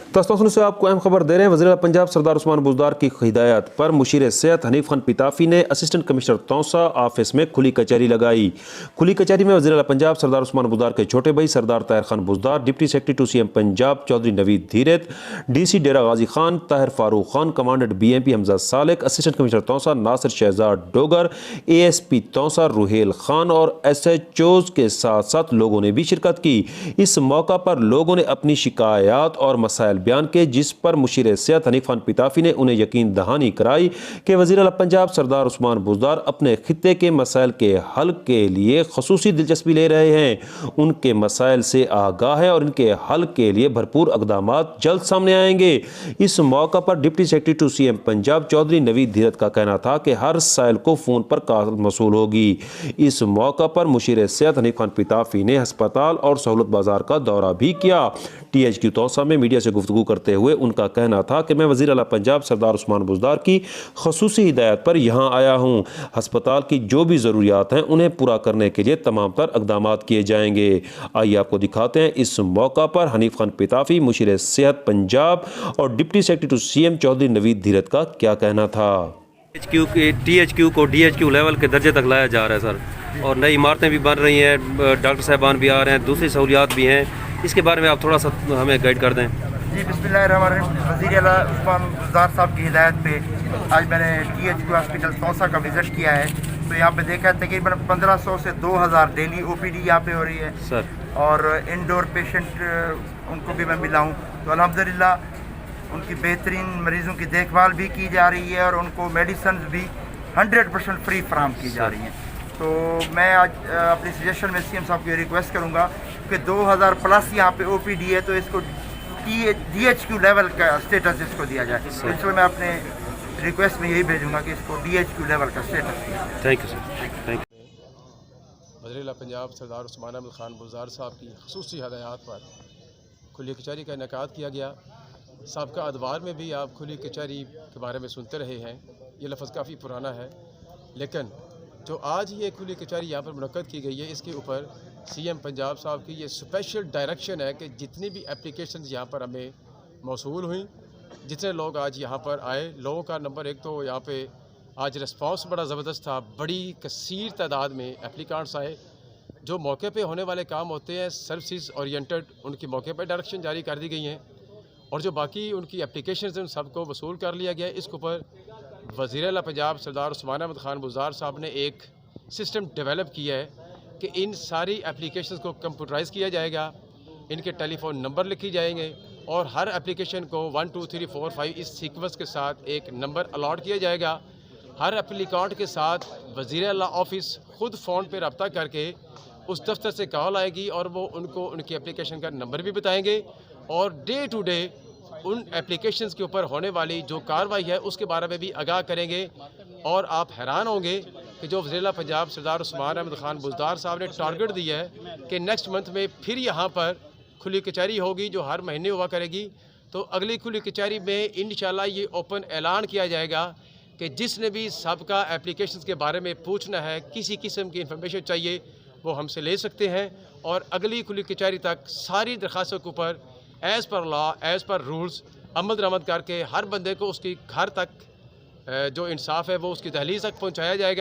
तस्वीर से आपको अहम खबर दे रहे हैं। वज़ीर पंजाब सरदार उस्मान बुज़दार की हिदायत पर मुशीर सेहत हनीफ खान पिताफी ने असिस्टेंट कमिश्नर तौसा ऑफिस में खुली कचहरी लगाई। खुली कचहरी में वज़ीर पंजाब सरदार उस्मान बुज़दार के छोटे भाई Sardar Tahir Khan Buzdar, deputy secretary to CM Punjab Chaudhry Naveed Dheerat, DC Dera Ghazi Khan Tahir Farooq Khan, commandant BMP Hamza Salik, assistant commissioner Taunsa Nasir Shahzad Dogar, ASP Taunsa Ruhail Khan और SHOs के साथ साथ लोगों ने भी शिरकत की। इस मौका पर लोगों ने अपनी शिकायत और मसाइल बयान के, जिस पर मुशीर सेहत हनीफ खान पिताफी ने उन्हें यकीन दहानी कराई कि वज़ीर आला पंजाब सरदार उस्मान बुज़दार अपने खित्ते के मसाइल के हल के लिए खसूसी दिलचस्पी ले रहे हैं। उनके मसाइल से आगाह है और इनके हल के लिए भरपूर इक़दामात जल्द सामने आएंगे। इस मौका पर deputy secretary to CM Punjab Chaudhry Naveed धीरत का कहना था कि हर साइल को फ़ोन पर कॉल मसूल होगी। इस मौका पर मुशीर सेहत हनीफ खान पिताफी ने हस्पताल और सहूलत बाजार का दौरा भी किया। THQ तौसा में मीडिया से गुफ्तगू करते हुए उनका कहना था कि मैं वज़ीर आला पंजाब सरदार उस्मान बुज़दार की खसूसी हिदायत पर यहाँ आया हूँ। हस्पताल की जो भी ज़रूरियात हैं उन्हें पूरा करने के लिए तमाम तर इक़दामात किए जाएंगे। आइए आपको दिखाते हैं इस मौका पर हनीफ खान पिताफी, मुशीर सेहत पंजाब और deputy secretary to CM Chaudhry Naveed धीरत का क्या कहना था। THQ को DHQ लेवल के दर्जे तक लाया जा रहा है सर, और नई इमारतें भी बन रही हैं, डॉक्टर साहबान भी आ रहे हैं, दूसरी सहूलियात भी हैं। इसके बारे में आप थोड़ा सा हमें गाइड कर दें। जी बिस्मिल्लाहिर्रहमानिर्रहीम। वज़ीर आला उस्मान बुज़दार साहब की हिदायत पे आज मैंने THQ हॉस्पिटल तौसा का विज़िट किया है। तो यहाँ पे देखा है तकरीबन 1500 से 2000 डेली OPD यहाँ पे हो रही है सर, और इंडोर पेशेंट उनको भी मैं मिला हूँ। तो अल्हम्दुलिल्लाह उनकी बेहतरीन मरीज़ों की देखभाल भी की जा रही है और उनको मेडिसिन भी 100% फ्री फराहम की जा रही हैं। तो मैं आज अपनी सजेशन में CM साहब की रिक्वेस्ट करूँगा कि 2000 प्लस यहाँ पे OPD है, तो इसको DHQ लेवल का स्टेटस इसको दिया जाए। तो इसलिए मैं अपने रिक्वेस्ट में यही भेजूँगा कि इसको DHQ लेवल का स्टेटस दिया जाए। Thank you sir, thank you. वज़ीर आला पंजाब सरदार उस्मान खान बुज़दार साहब की खसूसी हदायत पर खुली कचहरी का इनेकाद किया गया। साबका अदवार में भी आप खुली कचहरी के बारे में सुनते रहे हैं। ये लफ्ज़ काफ़ी पुराना है, लेकिन जो आज ये खुली कचहरी यहाँ पर मुनक्कद की गई है, इसके ऊपर CM पंजाब साहब की ये स्पेशल डायरेक्शन है कि जितनी भी एप्लीकेशन यहाँ पर हमें मौसूल हुई, जितने लोग आज यहाँ पर आए, लोगों का नंबर एक तो यहाँ पे आज रिस्पांस बड़ा ज़बरदस्त था। बड़ी कसीर तादाद में एप्लीकांट्स आए। जो मौके पे होने वाले काम होते हैं सर्विसेज ओरिएंटेड, उनकी मौके पर डायरेक्शन जारी कर दी गई हैं, और जो बाकी उनकी एप्लीकेशन हैं उन सबको वसूल कर लिया गया। इसके ऊपर वज़ीर आला पंजाब सरदार उस्मान खान बुज़दार साहब ने एक सिस्टम डेवलप किया है कि इन सारी एप्लीकेशंस को कंप्यूटराइज़ किया जाएगा, इनके टेलीफोन नंबर लिखे जाएंगे और हर एप्लीकेशन को 1 2 3 4 5 इस सीक्वेंस के साथ एक नंबर अलॉट किया जाएगा। हर एप्लीकांट के साथ वज़ीर आला ऑफिस ख़ुद फ़ोन पर रब्ता करके उस दफ्तर से कॉल आएगी और वो उनको उनकी एप्लीकेशन का नंबर भी बताएँगे और डे टू डे उन एप्लीकेशंस के ऊपर होने वाली जो कार्रवाई है उसके बारे में भी आगाह करेंगे। और आप हैरान होंगे कि जो वज़ीर आला पंजाब सरदार उस्मान खान बुज़दार साहब ने टारगेट दिया है कि नेक्स्ट मंथ में फिर यहाँ पर खुली कचहरी होगी जो हर महीने हुआ करेगी। तो अगली खुली कचहरी में इंशाल्लाह ये ओपन ऐलान किया जाएगा कि जिसने भी सबका एप्लीकेशंस के बारे में पूछना है, किसी किस्म की इंफॉर्मेशन चाहिए, वो हमसे ले सकते हैं। और अगली खुली कचहरी तक सारी दरख्वास्तों के ऊपर as per law, as per rules अमल दरामद करके हर बंदे को उसकी घर तक जो इंसाफ है वो उसकी दहलीज तक पहुँचाया जाएगा।